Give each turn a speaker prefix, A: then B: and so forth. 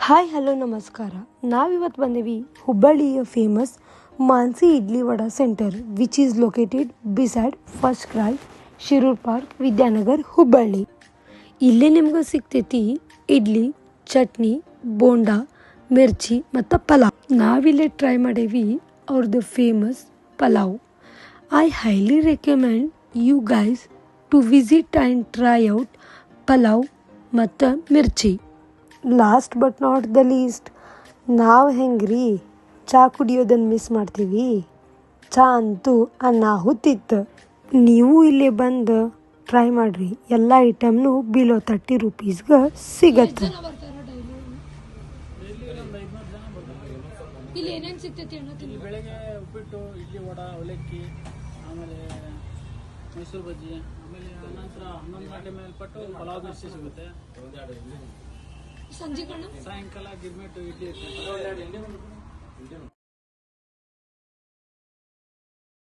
A: Hi hello ನಮಸ್ಕಾರ. ನಾವಿವತ್ತು ಬಂದೀವಿ ಹುಬ್ಬಳ್ಳಿಯ famous Mansi idli vada centre which is located beside first CRY Shirur park Vidyanagar Hubballi. ಇಲ್ಲೇ ನಿಮ್ಗೆ ಸಿಗ್ತೈತಿ ಇಡ್ಲಿ, ಚಟ್ನಿ, ಬೋಂಡಾ, ಮಿರ್ಚಿ ಮತ್ತು ಪಲಾವ್. ನಾವಿಲ್ಲೇ ಟ್ರೈ ಮಾಡೇವಿ ಅವ್ರದ್ದು famous pulao. I highly recommend you guys to visit and try out pulao ಮತ್ತು mirchi. Last but not the least, ನಾವು ಹೆಂಗ್ರಿ ಚಹಾ ಕುಡಿಯೋದನ್ನು ಮಿಸ್ ಮಾಡ್ತೀವಿ. ಚಹಾ ಅಂತೂ ಅನ್ನಾಹುತ್ತಿತ್ತು. ನೀವು ಇಲ್ಲೇ ಬಂದು ಟ್ರೈ ಮಾಡಿರಿ. ಎಲ್ಲ ಐಟಮ್ನು ಬಿಲೋ 30 ರೂಪೀಸ್ಗೆ ಸಿಗತ್ತೆ.
B: ಇಲ್ಲಿ ಏನೇನು ಸಿಗ್ತೈತಿ ಅನ್ನೋದು
C: ಬೆಳಗ್ಗೆ ಉಪ್ಪಿಟ್ಟು, ಇಡ್ಲಿ, ವಡ, ಅವಲಕ್ಕಿ, ಆಮೇಲೆ ಮೈಸೂರು ಬಜ್ಜಿ, ಆಮೇಲೆ ನಂತರ 11 ಗಂಟೆ ಮೇಲ್ಪಟ್ಟು ಪಲಾವ್ ಮಿರ್ಚಿ ಸಿಗುತ್ತೆ.
B: ಸಂಜೆ
C: ಸಾಯಂಕಾಲ ಗಿರ್ಮಿಟ್ಟು ಇಡ್ಲಿ ಇರ್ತದೆ.